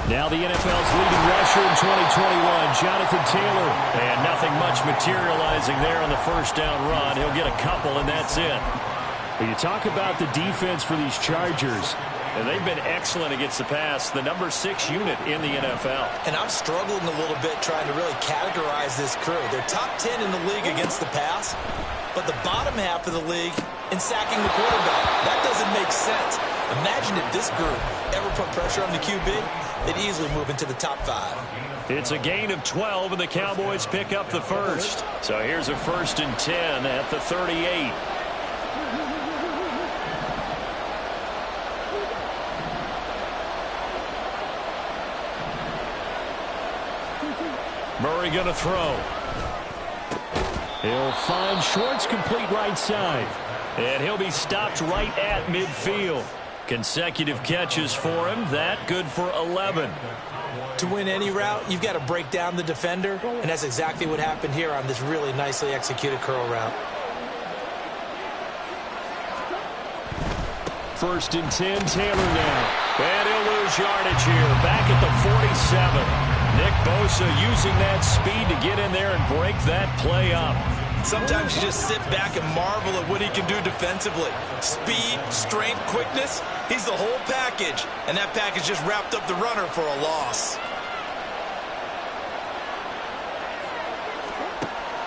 Now the NFL's leading rusher in 2021, Jonathan Taylor. And nothing much materializing there on the first down run. He'll get a couple, and that's it. When you talk about the defense for these Chargers, and they've been excellent against the pass, the number 6 unit in the NFL. And I'm struggling a little bit trying to really categorize this crew. They're top 10 in the league against the pass, but the bottom half of the league in sacking the quarterback. That doesn't make sense. Imagine if this group ever put pressure on the QB, they'd easily move into the top 5. It's a gain of 12, and the Cowboys pick up the first. So here's a 1st and 10 at the 38. Murray going to throw. He'll find Schwartz complete right side. And he'll be stopped right at midfield. Consecutive catches for him. That good for 11. To win any route, you've got to break down the defender, and that's exactly what happened here on this really nicely executed curl route. 1st and 10, Taylor now. And he'll lose yardage here. Back at the 47. Nick Bosa using that speed to get in there and break that play up. Sometimes you just sit back and marvel at what he can do defensively. Speed, strength, quickness, he's the whole package. And that package just wrapped up the runner for a loss.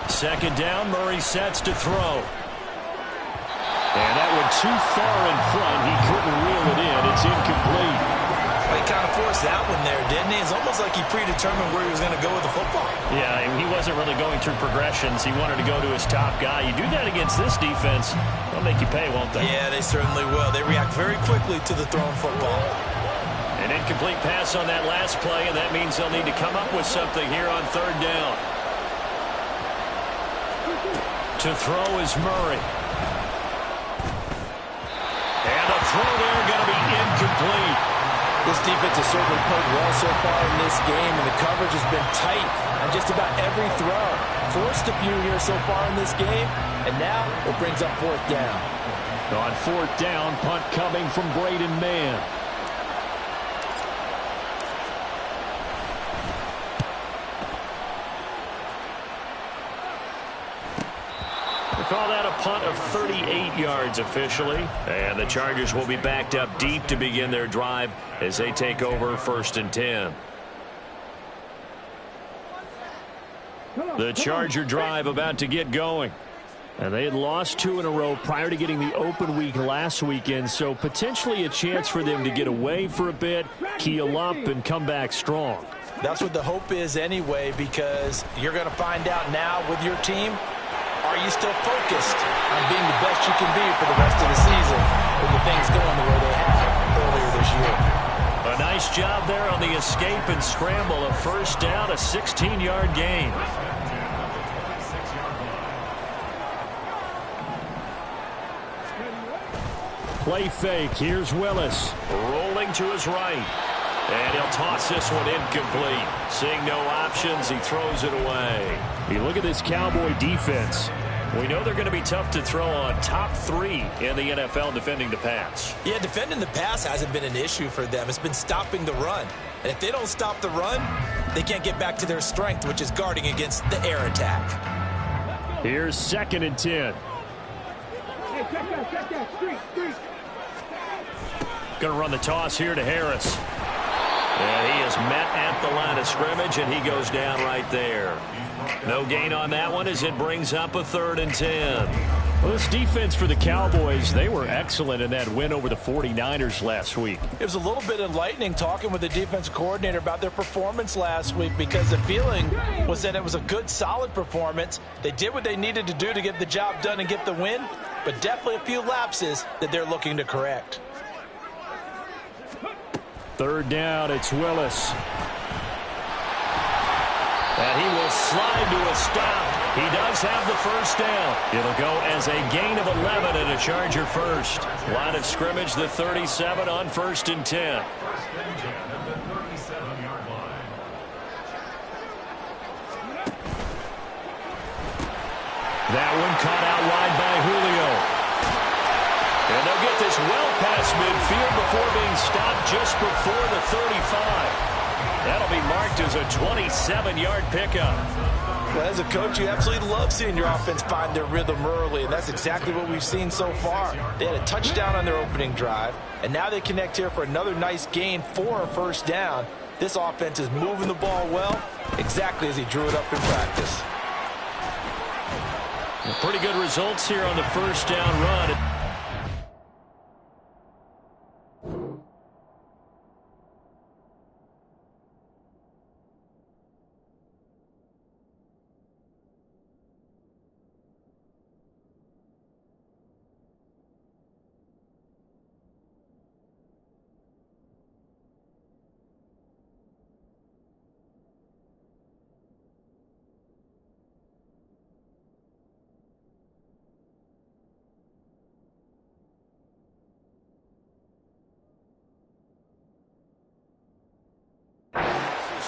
2nd down, Murray sets to throw. And that one too far in front. He couldn't reel it in. It's incomplete. Well, he kind of forced that one there, didn't he? It's almost like he predetermined where he was going to go with the football. Yeah, he wasn't really going through progressions. He wanted to go to his top guy. You do that against this defense, they'll make you pay, won't they? Yeah, they certainly will. They react very quickly to the thrown football. An incomplete pass on that last play, and that means they'll need to come up with something here on 3rd down. To throw is Murray. And the throw there going to be incomplete. This defense has certainly played well so far in this game, and the coverage has been tight on just about every throw. Forced a few here so far in this game, and now it brings up 4th down. On 4th down, punt coming from Braden Mann. Call that a punt of 38 yards officially. And the Chargers will be backed up deep to begin their drive as they take over 1st and 10. The Charger drive about to get going. And they had lost 2 in a row prior to getting the open week last weekend, so potentially a chance for them to get away for a bit, keel up, and come back strong. That's what the hope is anyway, because you're going to find out now with your team, are you still focused on being the best you can be for the rest of the season with the things going the way they have earlier this year? A nice job there on the escape and scramble. A 1st down, a 16-yard gain. Play fake. Here's Willis. Rolling to his right. And he'll toss this one incomplete. Seeing no options, he throws it away. You look at this Cowboy defense. We know they're going to be tough to throw on. Top 3 in the NFL defending the pass. Yeah, defending the pass hasn't been an issue for them. It's been stopping the run. And if they don't stop the run, they can't get back to their strength, which is guarding against the air attack. Here's 2nd and 10. Going to run the toss here to Harris. And he is met at the line of scrimmage, and he goes down right there. No gain on that one as it brings up a 3rd and 10. Well, this defense for the Cowboys, they were excellent in that win over the 49ers last week. It was a little bit enlightening talking with the defensive coordinator about their performance last week, because the feeling was that it was a good, solid performance. They did what they needed to do to get the job done and get the win, but definitely a few lapses that they're looking to correct. 3rd down, it's Willis. And he will slide to a stop. He does have the 1st down. It'll go as a gain of 11 and a Charger first. Line of scrimmage, the 37 on 1st and 10. That one caught out wide by Julio. And they'll get this well past midfield before being stopped just before the 35. That'll be marked as a 27-yard pickup. Well, as a coach, you absolutely love seeing your offense find their rhythm early, and that's exactly what we've seen so far. They had a touchdown on their opening drive, and now they connect here for another nice gain for a first down. This offense is moving the ball well, exactly as he drew it up in practice. Pretty good results here on the first down run.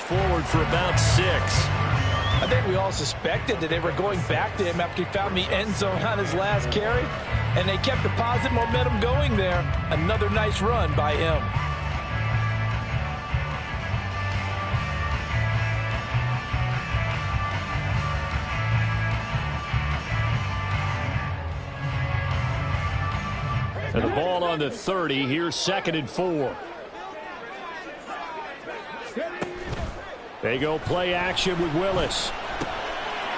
Forward for about 6. I think we all suspected that they were going back to him after he found the end zone on his last carry, and they kept the positive momentum going there. Another nice run by him. And the ball on the 30. Here's 2nd and 4. They go play action with Willis.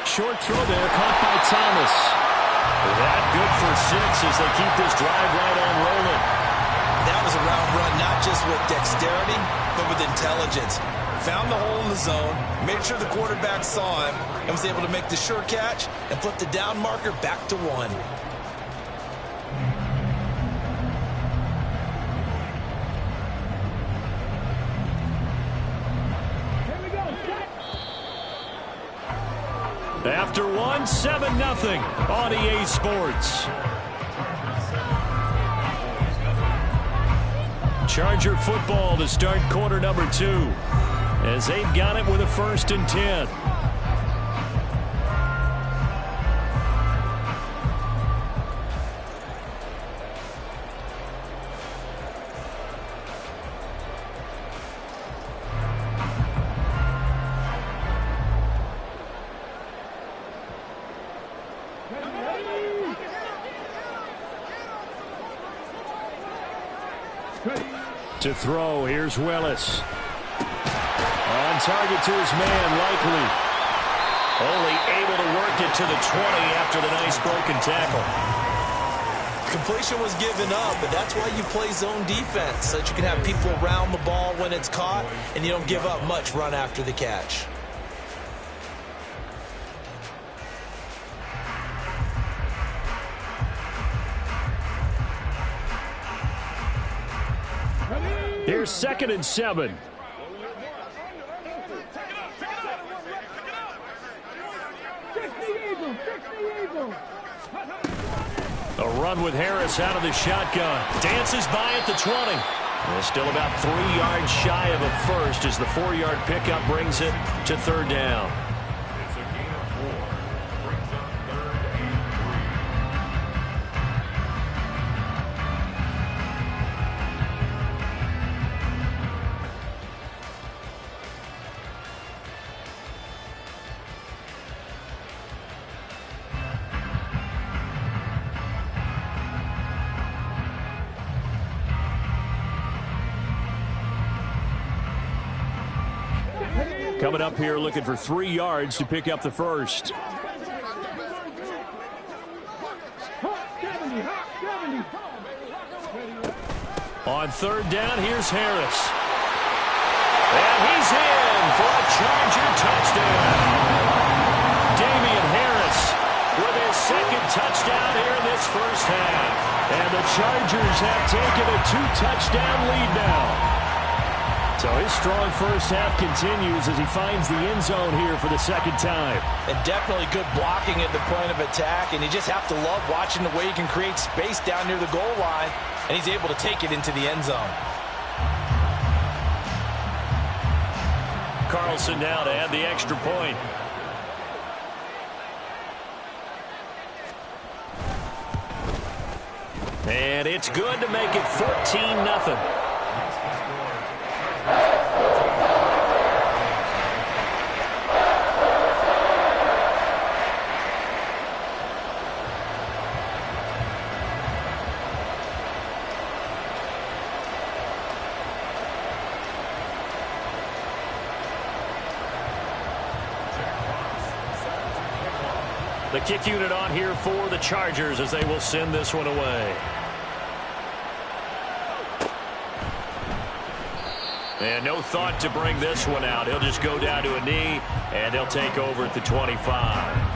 Short throw there, caught by Thomas. That good for 6 as they keep this drive right on rolling. That was a round run, not just with dexterity, but with intelligence. Found the hole in the zone, made sure the quarterback saw him, and was able to make the sure catch and flip the down marker back to 1. After 1, 7-0 on EA Sports. Charger football to start quarter number 2 as they've got it with a 1st and 10. To throw, here's Willis. On target to his man, Likely. Only able to work it to the 20 after the nice broken tackle. Completion was given up, but that's why you play zone defense, so that you can have people around the ball when it's caught, and you don't give up much run after the catch. Here's 2nd and 7. A run with Harris out of the shotgun. Dances by at the 20. And still about 3 yards shy of a first as the 4-yard pickup brings it to 3rd down. Coming up here looking for 3 yards to pick up the first. On 3rd down, here's Harris. And he's in for a Charger touchdown. Damian Harris with his 2nd touchdown here in this first half. And the Chargers have taken a 2-touchdown lead now. So his strong first half continues as he finds the end zone here for the 2nd time. And definitely good blocking at the point of attack, and you just have to love watching the way he can create space down near the goal line, and he's able to take it into the end zone. Carlson now to add the extra point. And it's good to make it 14-0. The kick unit on here for the Chargers as they will send this one away. And no thought to bring this one out. He'll just go down to a knee, and they'll take over at the 25.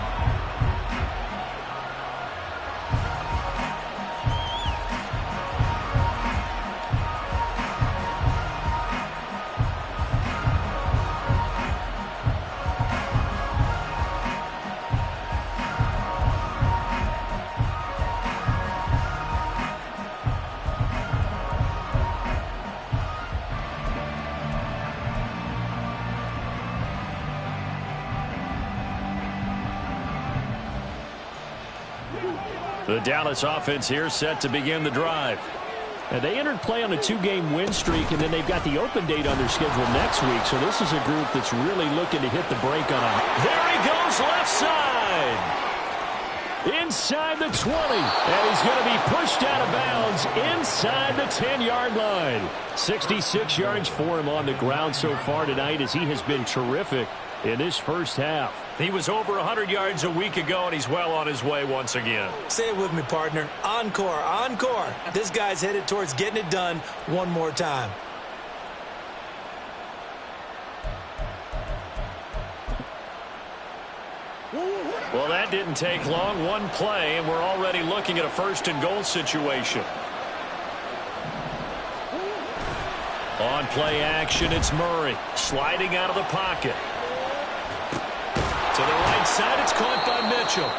The Dallas offense here set to begin the drive. And they entered play on a 2-game win streak, and then they've got the open date on their schedule next week. So this is a group that's really looking to hit the brake on a... There he goes, left side. Inside the 20. And he's going to be pushed out of bounds inside the 10-yard line. 66 yards for him on the ground so far tonight as he has been terrific in this first half. He was over 100 yards a week ago, and he's well on his way once again. Say it with me, partner. Encore, encore. This guy's headed towards getting it done one more time. Well, that didn't take long. One play, and we're already looking at a first-and-goal situation. On play action, it's Murray sliding out of the pocket. To the right side, it's caught by Mitchell.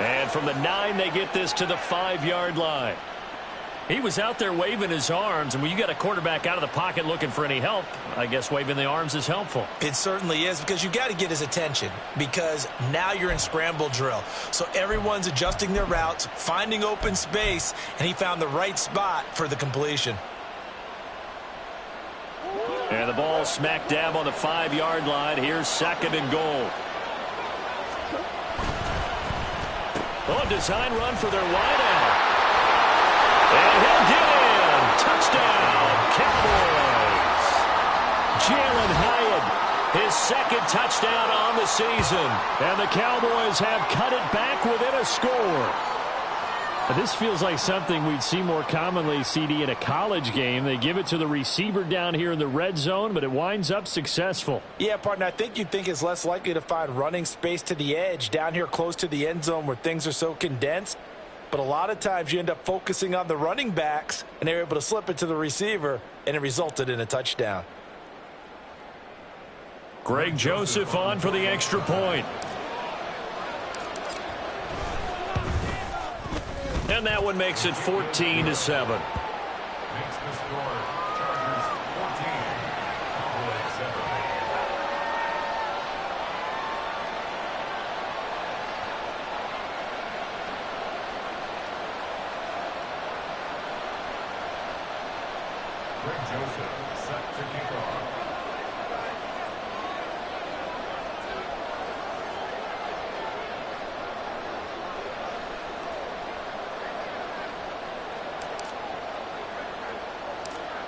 And from the 9, they get this to the 5-yard line. He was out there waving his arms, and when you got a quarterback out of the pocket looking for any help, I guess waving the arms is helpful. It certainly is, because you got to get his attention, because now you're in scramble drill. So everyone's adjusting their routes, finding open space, and he found the right spot for the completion. And the ball smack dab on the 5-yard line. Here's 2nd and goal. Oh, design run for their wideout. And he'll get in. Touchdown, Cowboys. Jalen Hyatt, his 2nd touchdown on the season. And the Cowboys have cut it back within a score. This feels like something we'd see more commonly, CD, in a college game. They give it to the receiver down here in the red zone, but it winds up successful. Yeah, partner, I think you'd think it's less likely to find running space to the edge down here close to the end zone where things are so condensed. But a lot of times you end up focusing on the running backs, and they're able to slip it to the receiver, and it resulted in a touchdown. Greg Joseph on for the extra point. And that one makes it 14-7. Greg Joseph set to kick off.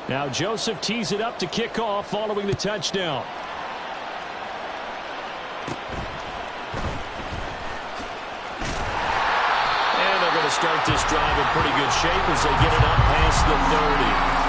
Now Joseph tees it up to kick off following the touchdown. And they're going to start this drive in pretty good shape as they get it up past the 30.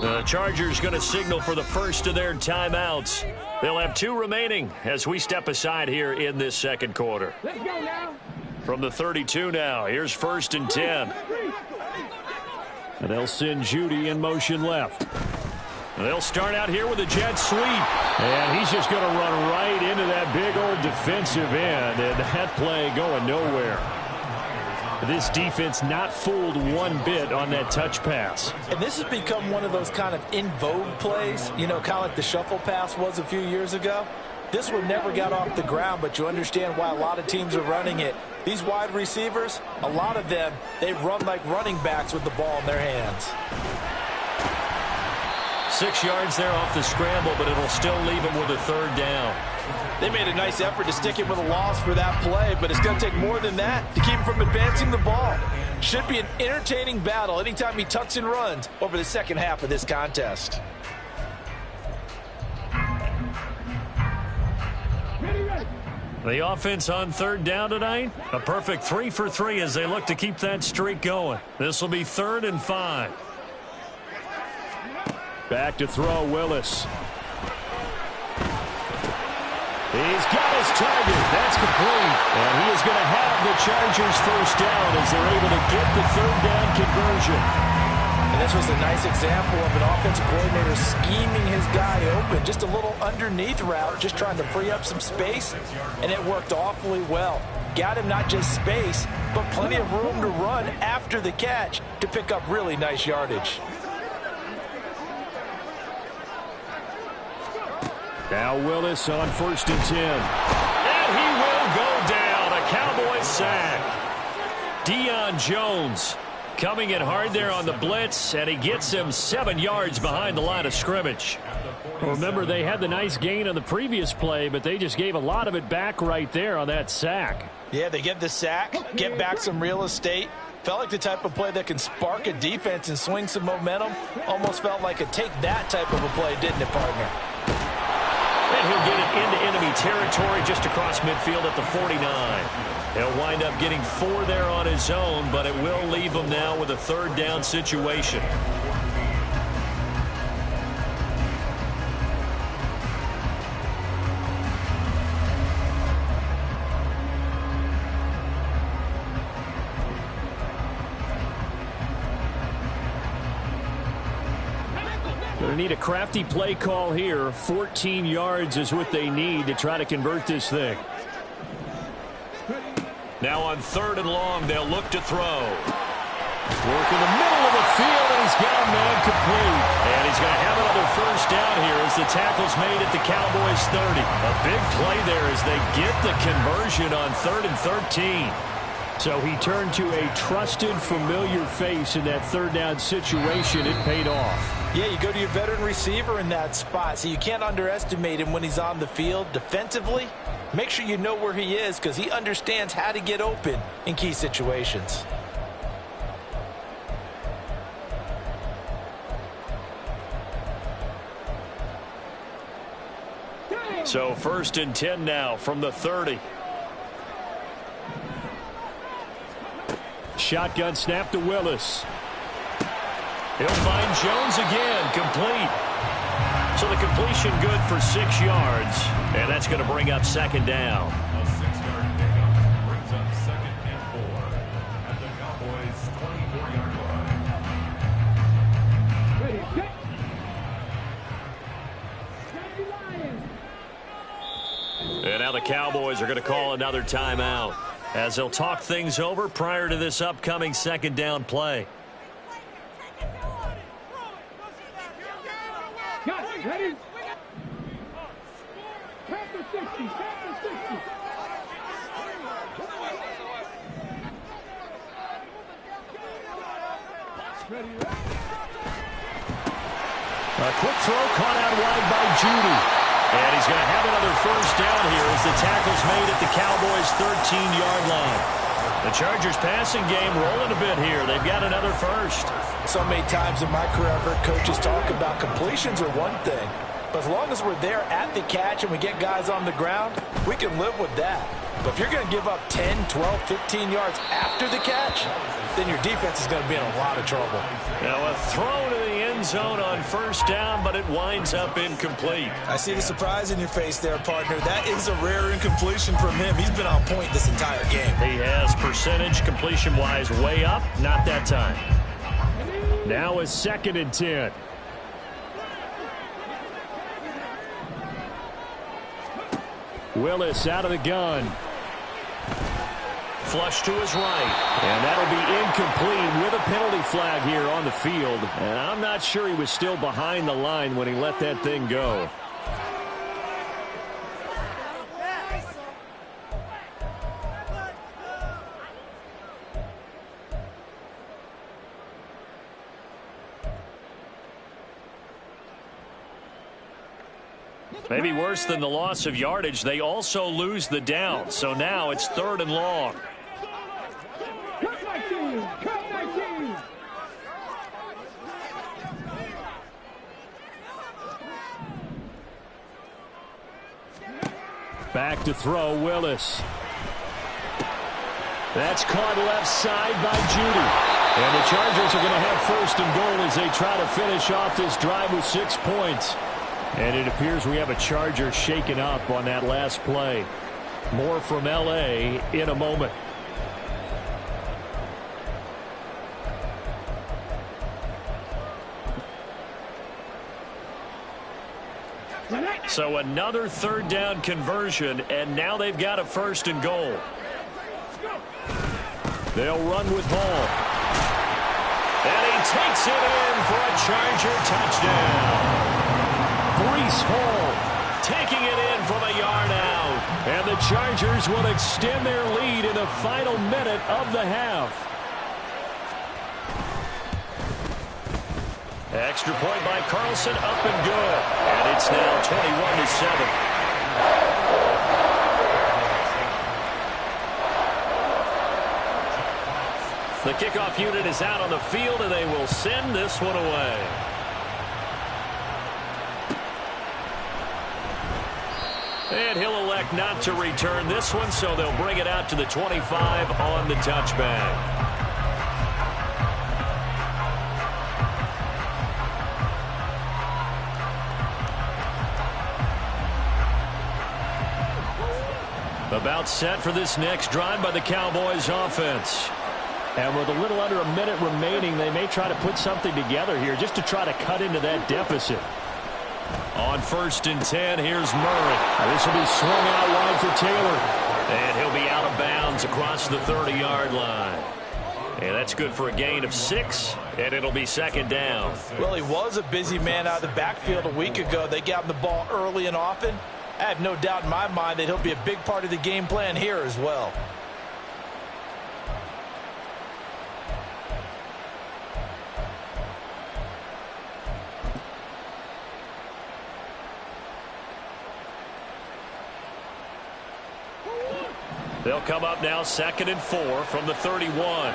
The Chargers going to signal for the first of their timeouts. They'll have 2 remaining as we step aside here in this second quarter. Let's go now. From the 32 now, here's 1st and 10. And they'll send Judy in motion left. They'll start out here with a jet sweep. And he's just going to run right into that big old defensive end. And that play going nowhere. This defense not fooled one bit on that touch pass. And this has become one of those kind of in vogue plays, you know, kind of like the shuffle pass was a few years ago. This one never got off the ground, but you understand why a lot of teams are running it. These wide receivers, a lot of them, they run like running backs with the ball in their hands. 6 yards there off the scramble, but it'll still leave him with a 3rd down. They made a nice effort to stick him with a loss for that play, but it's going to take more than that to keep him from advancing the ball. Should be an entertaining battle anytime he tucks and runs over the second half of this contest. The offense on 3rd down tonight, a perfect 3 for 3 as they look to keep that streak going. This will be 3rd and 5. Back to throw, Willis. He's got his target. That's complete. And he is going to have the Chargers first down as they're able to get the 3rd down conversion. And this was a nice example of an offensive coordinator scheming his guy open. Just a little underneath route, just trying to free up some space, and it worked awfully well. Got him not just space, but plenty of room to run after the catch to pick up really nice yardage. Now Willis on 1st and 10. And he will go down. A Cowboys sack. Deion Jones coming in hard there on the blitz, and he gets him 7 yards behind the line of scrimmage. Well, remember, they had the nice gain on the previous play, but they just gave a lot of it back right there on that sack. Yeah, they get the sack, get back some real estate. Felt like the type of play that can spark a defense and swing some momentum. Almost felt like a take that type of a play, didn't it, partner? And he'll get it into enemy territory just across midfield at the 49. He'll wind up getting 4 there on his own, but it will leave him now with a 3rd down situation. Going to need a crafty play call here. 14 yards is what they need to try to convert this thing. Now on 3rd and long, they'll look to throw. Work in the middle of the field, and he's got a man complete. And he's going to have another first down here as the tackle's made at the Cowboys 30. A big play there as they get the conversion on 3rd and 13. So he turned to a trusted, familiar face in that 3rd down situation. It paid off. Yeah, you go to your veteran receiver in that spot, so you can't underestimate him when he's on the field defensively. Make sure you know where he is because he understands how to get open in key situations. So 1st and 10 now from the 30. Shotgun snap to Willis. He'll find Jones again, complete. So the completion good for 6 yards, and that's going to bring up 2nd down. A 6-yard pickup brings up 2nd and 4 at the Cowboys' 24-yard line. And now the Cowboys are going to call another timeout as they'll talk things over prior to this upcoming 2nd down play. Ready? Pass the 60. Pass the 60. Ready? A quick throw caught out wide by Judy. And he's going to have another first down here as the tackle's made at the Cowboys' 13-yard line. The Chargers passing game rolling a bit here. They've got another first. So many times in my career I've heard coaches talk about completions are one thing, but as long as we're there at the catch and we get guys on the ground, we can live with that. But if you're going to give up 10, 12, 15 yards after the catch, then your defense is going to be in a lot of trouble. Now a throw to the end end zone on first down, but it winds up incomplete. I see the surprise in your face there, partner. That is a rare incompletion from him. He's been on point this entire game. He has percentage completion-wise way up, not that time. Now a 2nd and 10. Willis out of the gun. Flush to his right. And that'll be incomplete with a penalty flag here on the field. And I'm not sure he was still behind the line when he let that thing go. Maybe worse than the loss of yardage, they also lose the down. So now it's 3rd and long. Cut 19! Cut 19! Back to throw, Willis. That's caught left side by Judy. And the Chargers are going to have 1st and goal as they try to finish off this drive with 6 points. And it appears we have a Charger shaken up on that last play. More from L.A. in a moment. So another 3rd down conversion, and now they've got a 1st and goal. They'll run with Hall. And he takes it in for a Charger touchdown. Breece Hall taking it in from a yard out. And the Chargers will extend their lead in the final minute of the half. Extra point by Carlson, up and good. And it's now 21-7. The kickoff unit is out on the field, and they will send this one away. And he'll elect not to return this one, so they'll bring it out to the 25 on the touchback. About set for this next drive by the Cowboys offense. And with a little under a minute remaining, they may try to put something together here just to try to cut into that deficit. On 1st and 10, here's Murray. This will be swung out wide for Taylor. And he'll be out of bounds across the 30-yard line. And that's good for a gain of 6, and it'll be 2nd down. Well, he was a busy man out of the backfield a week ago. They got him the ball early and often. I have no doubt in my mind that he'll be a big part of the game plan here as well. They'll come up now 2nd and 4 from the 31.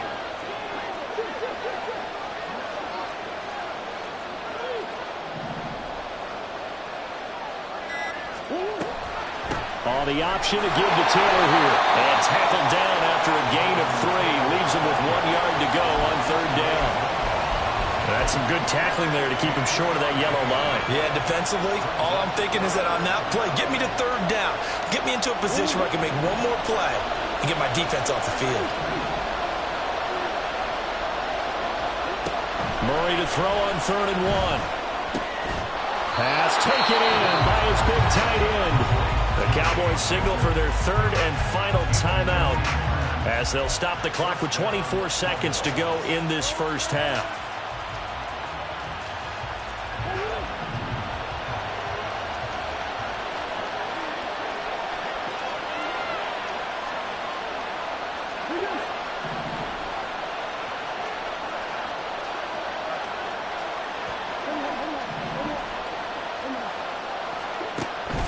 On the option to give to Taylor here. And tackled down after a gain of 3. Leaves him with 1 yard to go on 3rd down. That's some good tackling there to keep him short of that yellow line. Yeah, defensively, all I'm thinking is that on that play, get me to 3rd down. Get me into a position where I can make one more play and get my defense off the field. Murray to throw on 3rd and 1. Pass taken in by his big tight end. The Cowboys signal for their 3rd and final timeout as they'll stop the clock with 24 seconds to go in this first half.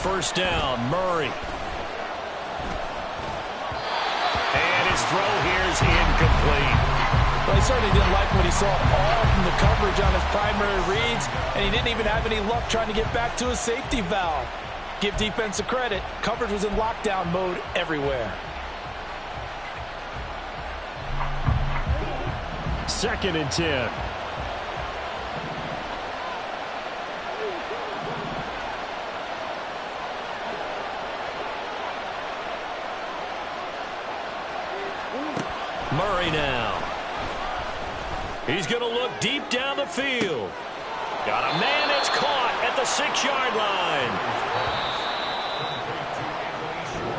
First down, Murray. And his throw here is incomplete. Well, he certainly didn't like what he saw all from the coverage on his primary reads, and he didn't even have any luck trying to get back to his safety valve. Give defense a credit. Coverage was in lockdown mode everywhere. 2nd and 10. Murray now. He's going to look deep down the field. Got a man that's caught at the 6-yard line.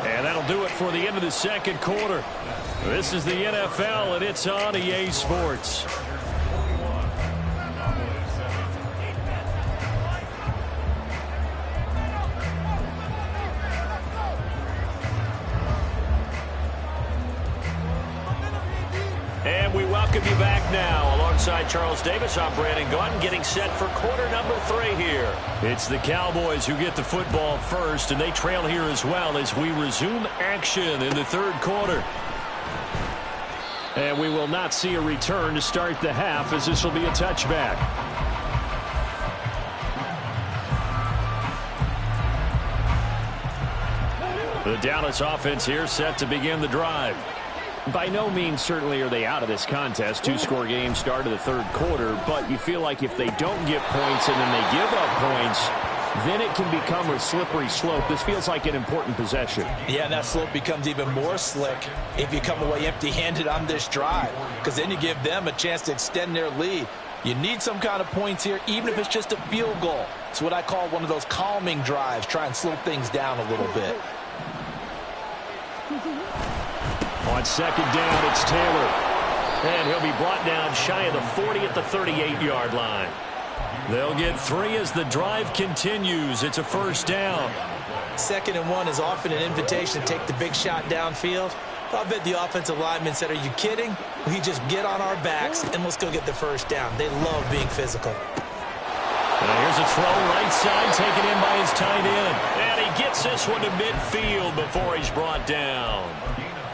And that'll do it for the end of the second quarter. This is the NFL, and it's on EA Sports. And we welcome you back now. Alongside Charles Davis, I'm Brandon Gaudin, getting set for quarter number 3 here. It's the Cowboys who get the football first, and they trail here as well as we resume action in the third quarter. And we will not see a return to start the half, as this will be a touchback. The Dallas offense here set to begin the drive. By no means certainly are they out of this contest. 2-score game start of the third quarter, but you feel like if they don't get points and then they give up points, then it can become a slippery slope. This feels like an important possession. Yeah, and that slope becomes even more slick if you come away empty-handed on this drive, because then you give them a chance to extend their lead. You need some kind of points here, even if it's just a field goal. It's what I call one of those calming drives. Try and slow things down a little bit. On second down, it's Taylor. And he'll be brought down shy of the 40 at the 38-yard line. They'll get 3 as the drive continues. It's a first down. 2nd and 1 is often an invitation to take the big shot downfield. I bet the offensive lineman said, are you kidding? We just get on our backs and let's go get the first down. They love being physical. And here's a throw right side taken in by his tight end. And he gets this one to midfield before he's brought down.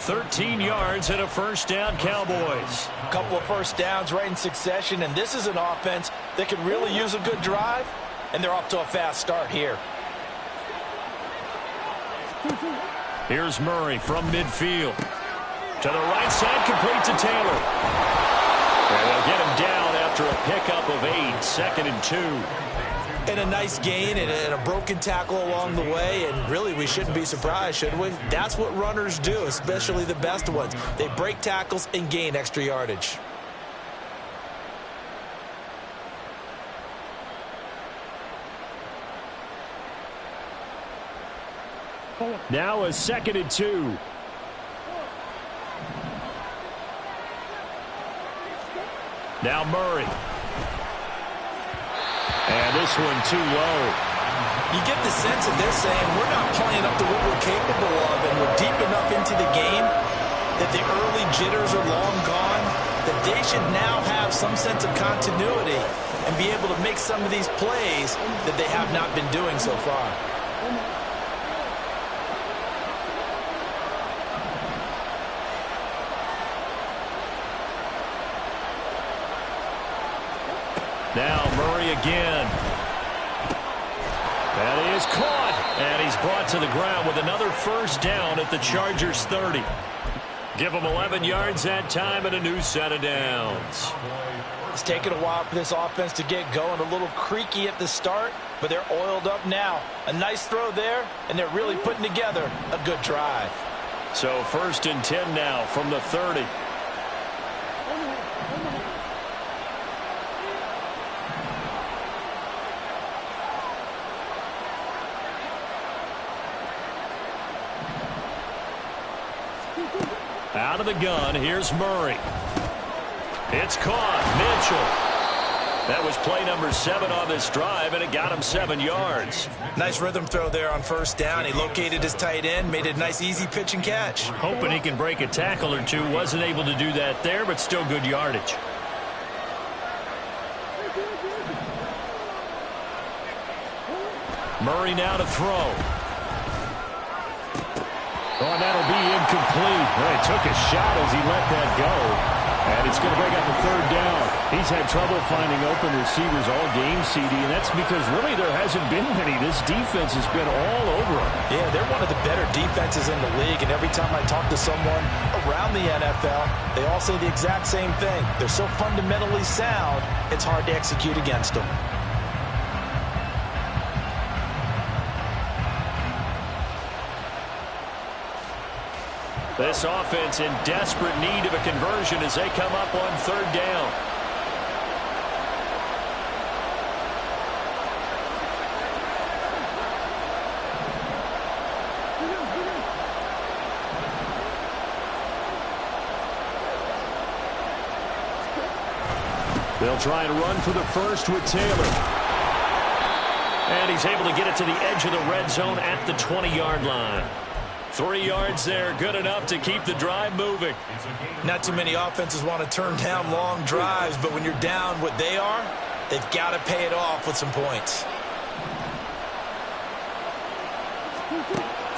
13 yards and a first down, Cowboys. A couple of first downs right in succession, and this is an offense that could really use a good drive, and they're off to a fast start here. Here's Murray from midfield. To the right side, complete to Taylor. And they'll get him down after a pickup of 8, 2nd and 2. And a nice gain and a broken tackle along the way, and really we shouldn't be surprised, should we? That's what runners do, especially the best ones. They break tackles and gain extra yardage. Now a 2nd and 2. Now Murray. And this one too low. You get the sense that they're saying we're not playing up to what we're capable of, and we're deep enough into the game that the early jitters are long gone, that they should now have some sense of continuity and be able to make some of these plays that they have not been doing so far. Now Murray again. And he is caught. And he's brought to the ground with another first down at the Chargers 30. Give them 11 yards that time and a new set of downs. It's taken a while for this offense to get going. A little creaky at the start, but they're oiled up now. A nice throw there, and they're really putting together a good drive. So 1st and 10 now from the 30. Out of the gun, here's Murray. It's caught. Mitchell. That was play number 7 on this drive, and it got him 7 yards. Nice rhythm throw there on first down. He located his tight end, made it a nice, easy pitch and catch. Hoping he can break a tackle or two. Wasn't able to do that there, but still good yardage. Murray now to throw. Oh, and that'll be incomplete. Well, he took a shot as he let that go. And it's going to break up a 3rd down. He's had trouble finding open receivers all game, CD, and that's because really there hasn't been many. This defense has been all over him. Yeah, they're one of the better defenses in the league, and every time I talk to someone around the NFL, they all say the exact same thing. They're so fundamentally sound, it's hard to execute against them. This offense in desperate need of a conversion as they come up on third down. They'll try and run for the first with Taylor. And he's able to get it to the edge of the red zone at the 20-yard line. 3 yards there, good enough to keep the drive moving. Not too many offenses want to turn down long drives, but when you're down what they are, they've got to pay it off with some points.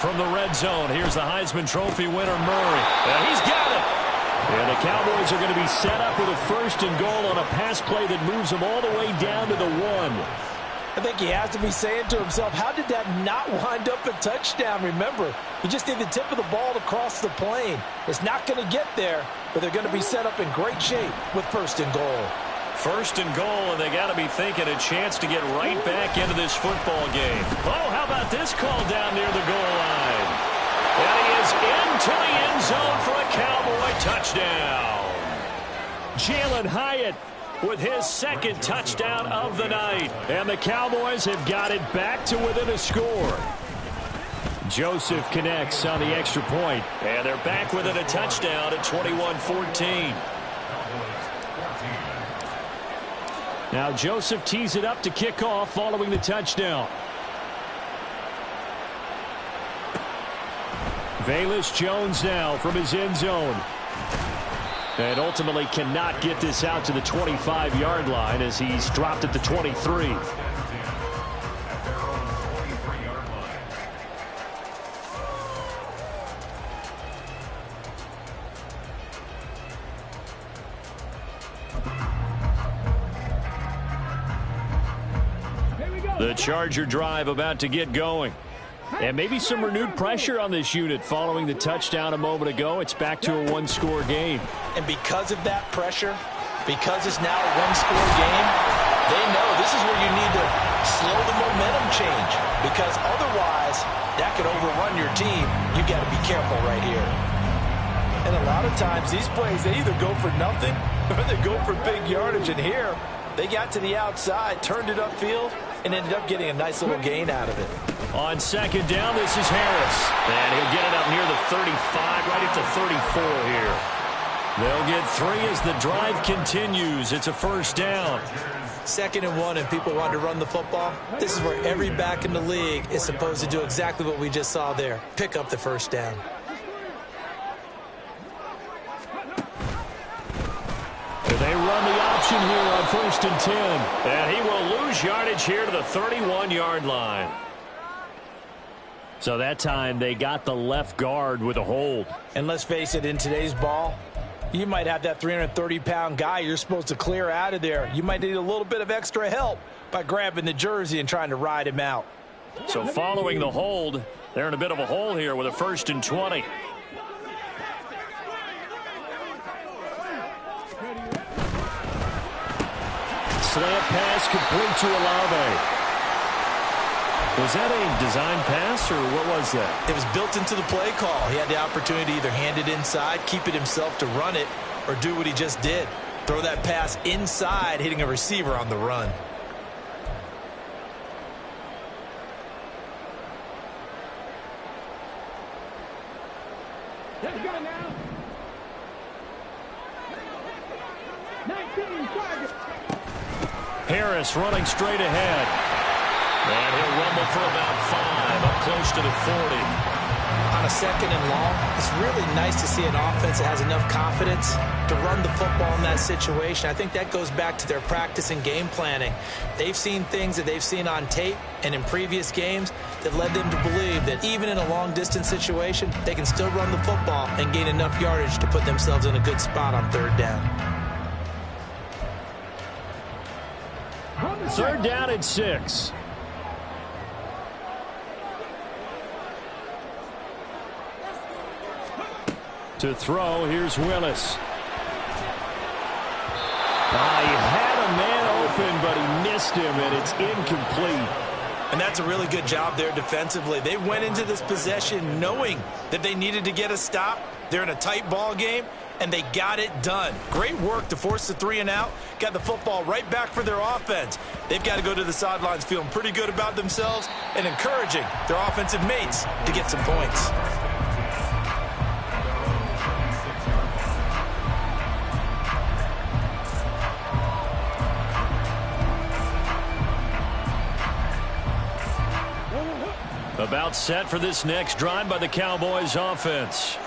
From the red zone, here's the Heisman Trophy winner, Murray. And he's got it. And the Cowboys are going to be set up with a first and goal on a pass play that moves them all the way down to the 1. I think he has to be saying to himself, how did that not wind up a touchdown? Remember, you just need the tip of the ball to cross the plane. It's not going to get there, but they're going to be set up in great shape with first and goal. First and goal, and they got to be thinking a chance to get right back into this football game. Oh, how about this call down near the goal line? And he is into the end zone for a Cowboy touchdown. Jalen Hyatt with his second touchdown of the night. And the Cowboys have got it back to within a score. Joseph connects on the extra point. And they're back within a touchdown at 21-14. Now Joseph tees it up to kick off following the touchdown. Velus Jones now from his end zone. And ultimately cannot get this out to the 25-yard line as he's dropped at the 23. The Charger drive about to get going. And maybe some renewed pressure on this unit following the touchdown a moment ago. It's back to a one-score game. And because of that pressure, because it's now a one-score game, they know this is where you need to slow the momentum change. Because otherwise, that could overrun your team. You've got to be careful right here. And a lot of times, these plays, they either go for nothing or they go for big yardage. And here, they got to the outside, turned it upfield, and ended up getting a nice little gain out of it. On second down, this is Harris. And he'll get it up near the 35, right at the 34 here. They'll get 3 as the drive continues. It's a first down. 2nd and 1, and people want to run the football. This is where every back in the league is supposed to do exactly what we just saw there. Pick up the first down. They run the option here on 1st and 10. And he will lose yardage here to the 31-yard line. So that time they got the left guard with a hold. And let's face it, in today's ball, you might have that 330-pound guy you're supposed to clear out of there. You might need a little bit of extra help by grabbing the jersey and trying to ride him out. So following the hold, they're in a bit of a hole here with a 1st and 20. Slant pass complete to Olave. Was that a design pass, or what was that? It was built into the play call. He had the opportunity to either hand it inside, keep it himself to run it, or do what he just did. Throw that pass inside, hitting a receiver on the run. Let's go now. 19 targets. Harris running straight ahead. And he'll rumble for about 5, up close to the 40. On a 2nd and long, it's really nice to see an offense that has enough confidence to run the football in that situation. I think that goes back to their practice and game planning. They've seen things that they've seen on tape and in previous games that led them to believe that even in a long-distance situation, they can still run the football and gain enough yardage to put themselves in a good spot on 3rd down. 3rd down and 6. To throw, here's Willis. He had a man open, but he missed him, and it's incomplete. And that's a really good job there defensively. They went into this possession knowing that they needed to get a stop. They're in a tight ball game, and they got it done. Great work to force the 3 and out. Got the football right back for their offense. They've got to go to the sidelines feeling pretty good about themselves and encouraging their offensive mates to get some points. About set for this next drive by the Cowboys offense.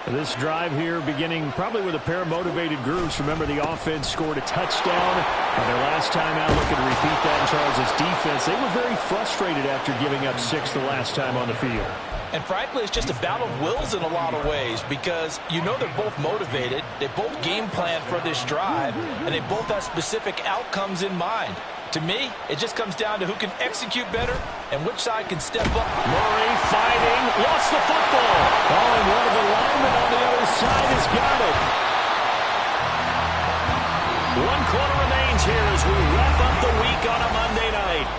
This drive here beginning probably with a pair of motivated groups. Remember, the offense scored a touchdown on their last time out. Looking to repeat that in Charles' defense. They were very frustrated after giving up 6 the last time on the field. And frankly, it's just a battle of wills in a lot of ways because you know they're both motivated. They both game plan for this drive, and they both have specific outcomes in mind. To me, it just comes down to who can execute better and which side can step up. Murray fighting, lost the football. Oh, and one of the linemen on the other side has got it. 1 quarter remains here as we wrap up the week on a Monday night.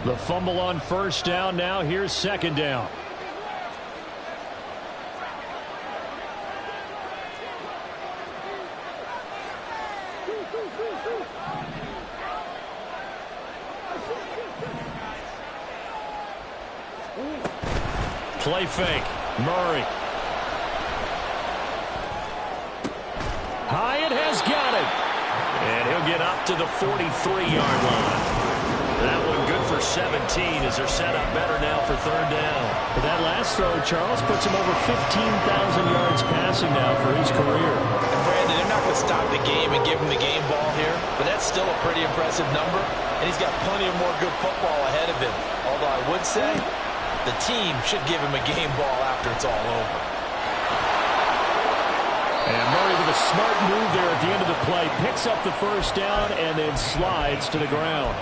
The fumble on first down. Now here's second down. Play fake. Murray. Hyatt has got it. And he'll get up to the 43-yard line. That one good for 17 as they're set up better now for third down. But that last throw, Charles, puts him over 15,000 yards passing now for his career. And Brandon, they're not going to stop the game and give him the game ball here, but that's still a pretty impressive number, and he's got plenty of more good football ahead of him. Although I would say the team should give him a game ball after it's all over. And Murray with a smart move there at the end of the play. Picks up the first down and then slides to the ground.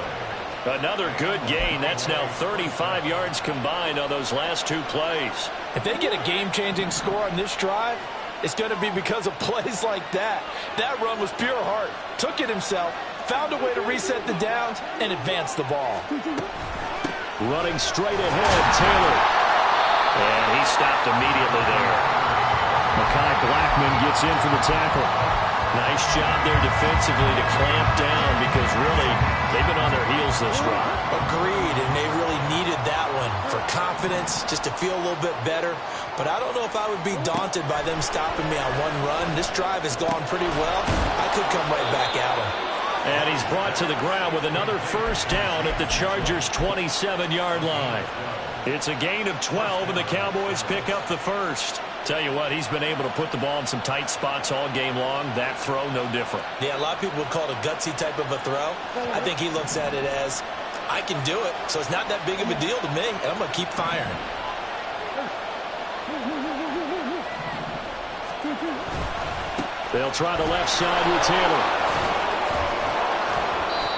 Another good gain. That's now 35 yards combined on those last 2 plays. If they get a game-changing score on this drive, it's going to be because of plays like that. That run was pure heart. Took it himself, found a way to reset the downs, and advance the ball. Running straight ahead, Taylor. And he stopped immediately there. Mekhi Blackman gets in for the tackle. Nice job there defensively to clamp down because really they've been on their heels this run. Agreed, and they really needed that one for confidence, just to feel a little bit better. But I don't know if I would be daunted by them stopping me on one run. This drive has gone pretty well. I could come right back at him. And he's brought to the ground with another first down at the Chargers' 27-yard line. It's a gain of 12, and the Cowboys pick up the first. Tell you what, he's been able to put the ball in some tight spots all game long. That throw, no different. Yeah, a lot of people would call it a gutsy type of a throw. I think he looks at it as, I can do it, so it's not that big of a deal to me, and I'm going to keep firing. They'll try the left side with Taylor.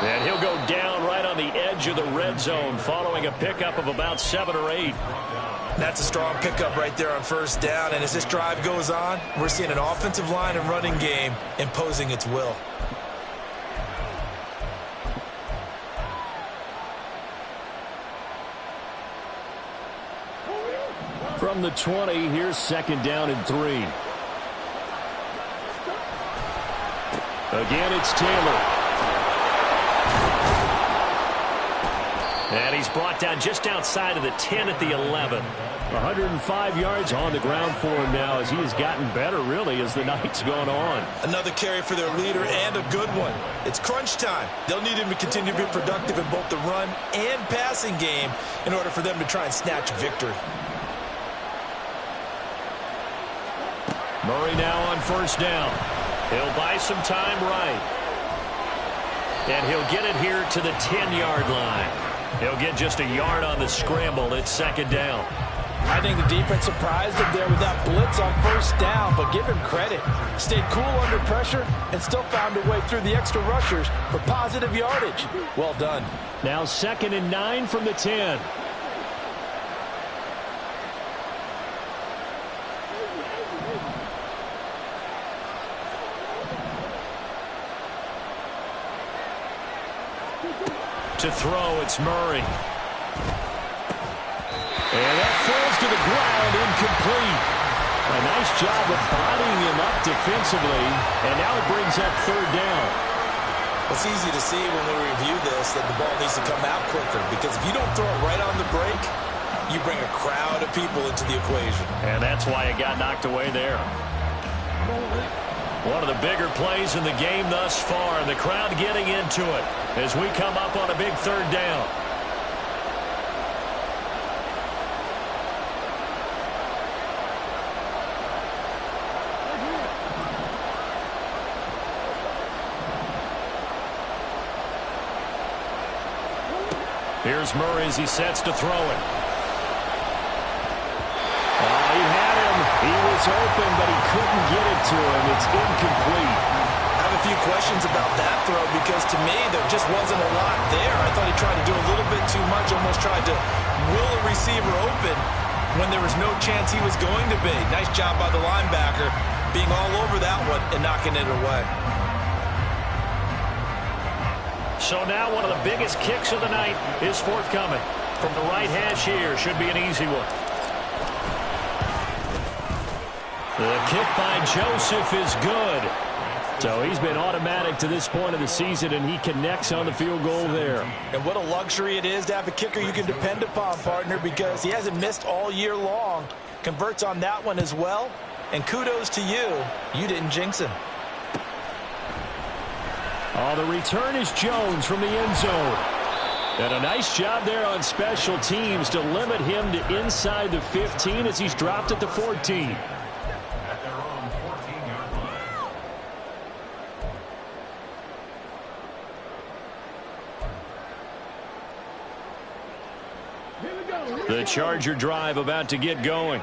And he'll go down right on the edge of the red zone following a pickup of about 7 or 8. That's a strong pickup right there on first down, and as this drive goes on, we're seeing an offensive line and running game imposing its will. From the 20, here's second down and 3. Again, it's Taylor. And he's brought down just outside of the 10 at the 11. 105 yards on the ground for him now as he has gotten better, really, as the night's gone on. Another carry for their leader and a good one. It's crunch time. They'll need him to continue to be productive in both the run and passing game in order for them to try and snatch victory. Murray now on first down. He'll buy some time right. And he'll get it here to the 10-yard line. He'll get just a yard on the scramble. It's second down. I think the defense surprised him there with that blitz on first down, but give him credit. Stayed cool under pressure and still found a way through the extra rushers for positive yardage. Well done. Now 2nd and 9 from the 10. To throw, it's Murray. And that falls to the ground, incomplete. A nice job of bodying him up defensively, and now it brings up third down. It's easy to see when we review this that the ball needs to come out quicker, because if you don't throw it right on the break, you bring a crowd of people into the equation. And that's why it got knocked away there. One of the bigger plays in the game thus far, and the crowd getting into it as we come up on a big third down. Here's Murray as he sets to throw it. He had him. He was open, but he couldn't get it to him. It's incomplete. I have a few questions about that throw, because to me there just wasn't a lot there. I thought he tried to do a little bit too much, almost tried to will a receiver open when there was no chance he was going to be. Nice job by the linebacker being all over that one and knocking it away. So now one of the biggest kicks of the night is forthcoming. From the right hash here, should be an easy one. The kick by Joseph is good. So he's been automatic to this point of the season, and he connects on the field goal there. And what a luxury it is to have a kicker you can depend upon, partner, because he hasn't missed all year long. Converts on that one as well. And kudos to you. You didn't jinx him. The return is Jones from the end zone. And a nice job there on special teams to limit him to inside the 15 as he's dropped at the 14. At their own 14-yard line. The Charger drive about to get going.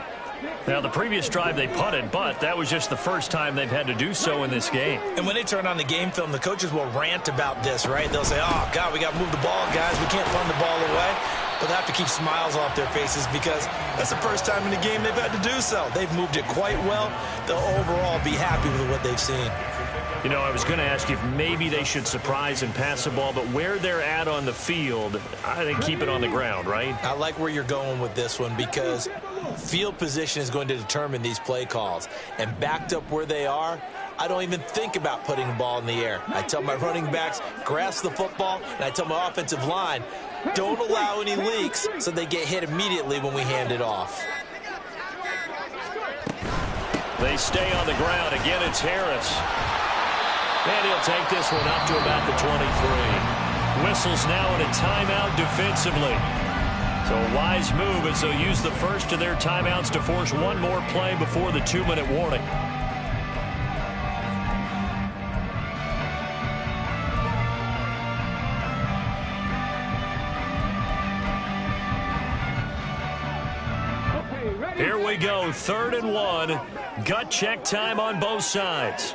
Now, the previous drive they punted, but that was just the first time they've had to do so in this game. And when they turn on the game film, the coaches will rant about this, right? They'll say, oh, God, we got to move the ball, guys. We can't run the ball away. But they have to keep smiles off their faces, because that's the first time in the game they've had to do so. They've moved it quite well. They'll overall be happy with what they've seen. You know, I was going to ask you if maybe they should surprise and pass the ball, but where they're at on the field, I think keep it on the ground, right? I like where you're going with this one, because field position is going to determine these play calls. And backed up where they are, I don't even think about putting the ball in the air. I tell my running backs, grasp the football, and I tell my offensive line, don't allow any leaks so they get hit immediately when we hand it off. They stay on the ground. Again, it's Harris. And he'll take this one up to about the 23. Whistles now in a timeout defensively. So a wise move as they'll use the first of their timeouts to force one more play before the 2-minute warning. Here we go, 3rd and 1. Gut check time on both sides.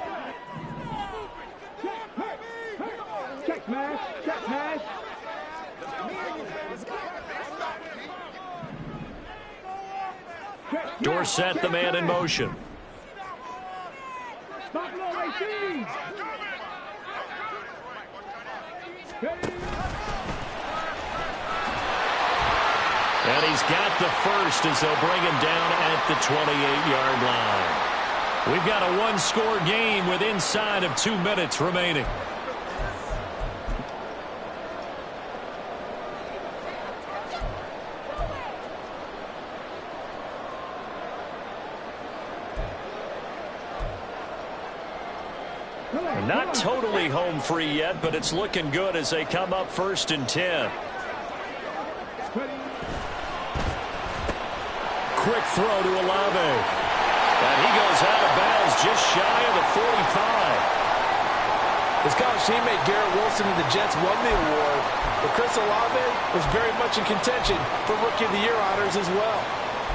Check smash, check smash. Dorsett, the man in motion. And he's got the first as they'll bring him down at the 28-yard line. We've got a one-score game with inside of 2 minutes remaining. Not totally home free yet, but it's looking good as they come up 1st and 10. Quick throw to Olave. And he goes out of bounds just shy of the 45. His college teammate Garrett Wilson and the Jets won the award, but Chris Olave was very much in contention for Rookie of the Year honors as well.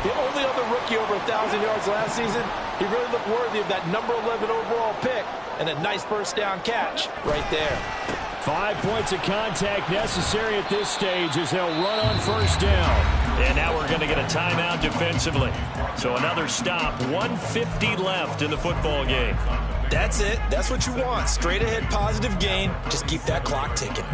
The only other rookie over 1,000 yards last season, he really looked worthy of that number 11 overall pick and a nice first down catch right there. 5 points of contact necessary at this stage as they'll run on first down. And now we're going to get a timeout defensively. So another stop, 1:50 left in the football game. That's it. That's what you want. Straight ahead positive gain. Just keep that clock ticking.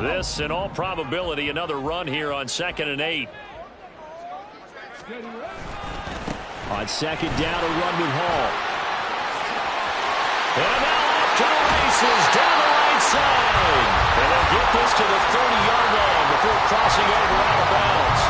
This, in all probability, another run here on 2nd and 8. On 2nd down, a run with Hall. And now off to the races down the right side. And they'll get this to the 30-yard line before crossing over out of bounds.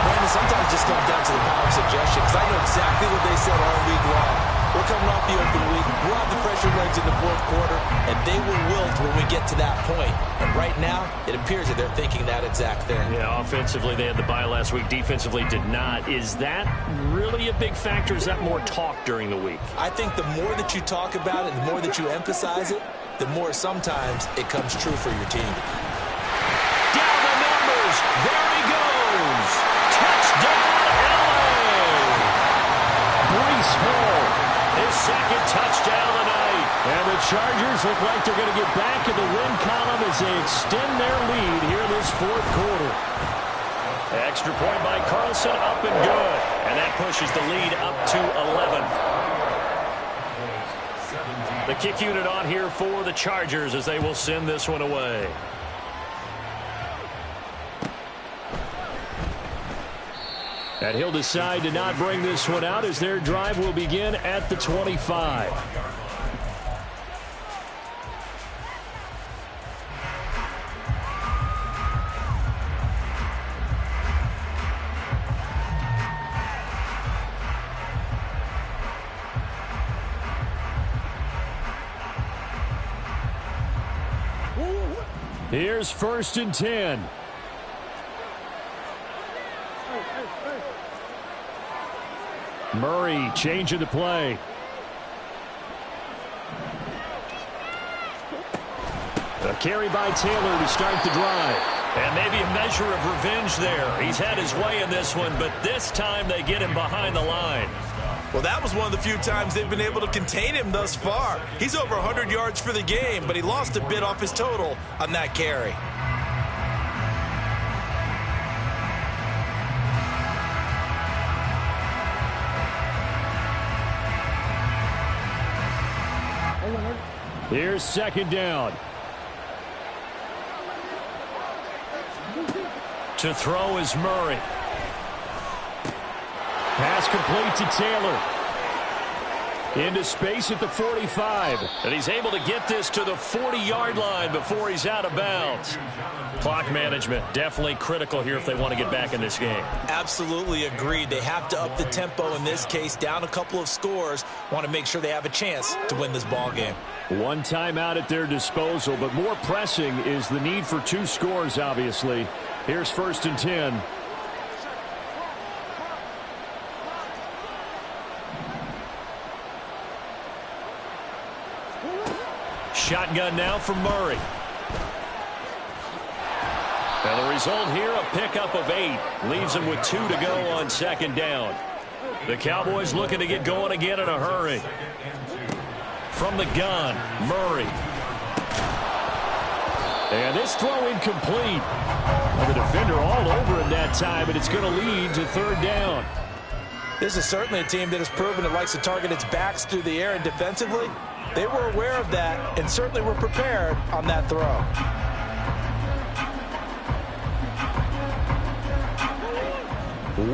Brandon, sometimes it just comes down to the power of suggestion, because I know exactly what they said all week long. We're coming off the open week. We'll have the fresher legs in the fourth quarter, and they will wilt when we get to that point. And right now, it appears that they're thinking that exact thing. Yeah, offensively, they had the bye last week. Defensively, did not. Is that really a big factor? Is that more talk during the week? I think the more that you talk about it, the more that you emphasize it, the more sometimes it comes true for your team. Down the numbers. There he goes. Touchdown, LA. Breece Hall, his second touchdown of the night. And the Chargers look like they're going to get back in the win column as they extend their lead here in this fourth quarter. Extra point by Carlson, up and good. And that pushes the lead up to 11. The kick unit on here for the Chargers as they will send this one away. And he'll decide to not bring this one out as their drive will begin at the 25. Here's 1st and 10. Murray changing the play. A carry by Taylor to start the drive. And maybe a measure of revenge there. He's had his way in this one, but this time they get him behind the line. Well, that was one of the few times they've been able to contain him thus far. He's over 100 yards for the game, but he lost a bit off his total on that carry. Here's 2nd down. To throw is Murray. Pass complete to Taylor. Into space at the 45. And he's able to get this to the 40-yard line before he's out of bounds. Clock management definitely critical here if they want to get back in this game. Absolutely agreed. They have to up the tempo in this case, down a couple of scores. Want to make sure they have a chance to win this ball game. One timeout at their disposal, but more pressing is the need for 2 scores, obviously. Here's 1st and 10. Shotgun now from Murray. And the result here, a pickup of 8. Leaves them with 2 to go on 2nd down. The Cowboys looking to get going again in a hurry. From the gun, Murray. And this throw incomplete. Well, the defender all over him that time, and it's going to lead to 3rd down. This is certainly a team that has proven it likes to target its backs through the air, and defensively, they were aware of that and certainly were prepared on that throw.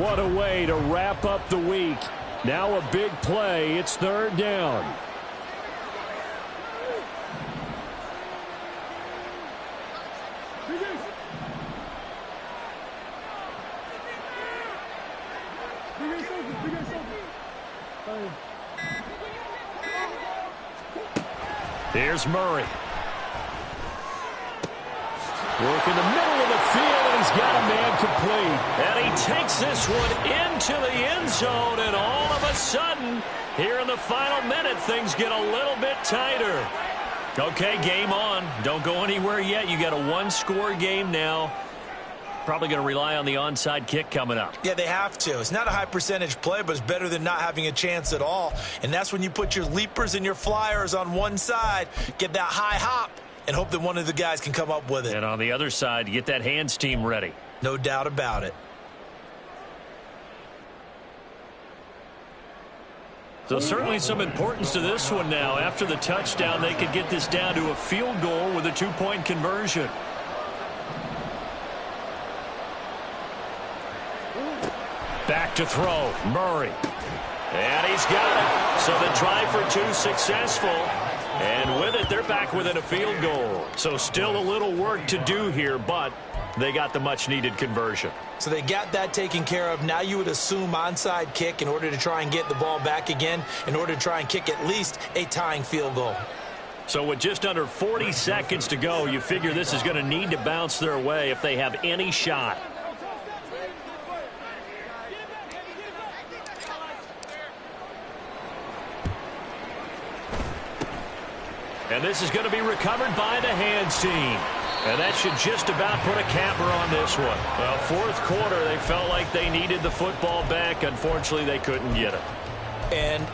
What a way to wrap up the week. Now a big play. It's 3rd down. Here's Murray. Work in the middle of the field, and he's got a man complete. And he takes this one into the end zone, and all of a sudden, here in the final minute, things get a little bit tighter. Okay, game on. Don't go anywhere yet. You got a 1-score game now. probably going to rely on the onside kick coming up. Yeah, they have to. It's not a high percentage play, but it's better than not having a chance at all. And that's when you put your leapers and your flyers on one side, get that high hop, and hope that one of the guys can come up with it. And on the other side, get that hands team ready. No doubt about it. So certainly some importance to this one now. After the touchdown, they could get this down to a field goal with a 2-point conversion. Back to throw, Murray. And he's got it. So the try for 2 successful. And with it, they're back within a field goal. So still a little work to do here, but they got the much-needed conversion. So they got that taken care of. Now you would assume onside kick in order to try and get the ball back again, in order to try and kick at least a tying field goal. So with just under 40 seconds to go, you figure this is going to need to bounce their way if they have any shot. And this is going to be recovered by the hands team. And that should just about put a capper on this one. Well, fourth quarter, they felt like they needed the football back. Unfortunately, they couldn't get it. And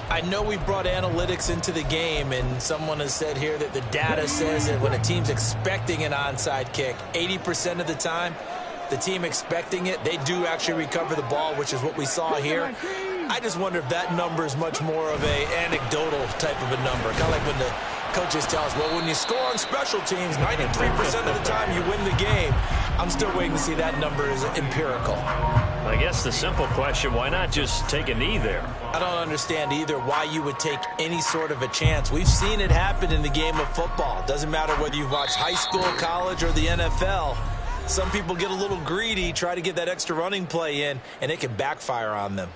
I know we brought analytics into the game, and someone has said here that the data says that when a team's expecting an onside kick, 80% of the time, the team expecting it, they do actually recover the ball, which is what we saw here. I just wonder if that number is much more of a anecdotal type of a number. Kind of like when the coaches tell us, well, when you score on special teams, 93% of the time you win the game. I'm still waiting to see that number is empirical. I guess the simple question, why not just take a knee there? I don't understand either why you would take any sort of a chance. We've seen it happen in the game of football. It doesn't matter whether you've watched high school, college, or the NFL. Some people get a little greedy, try to get that extra running play in, and it can backfire on them.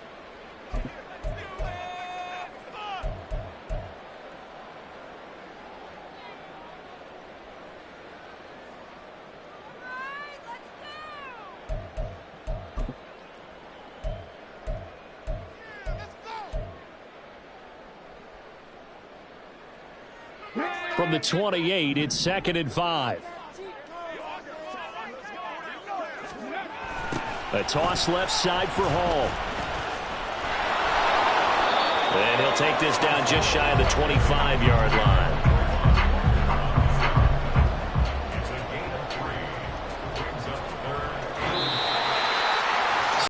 From the 28, it's 2nd and 5. A toss left side for Hall. And he'll take this down just shy of the 25-yard line.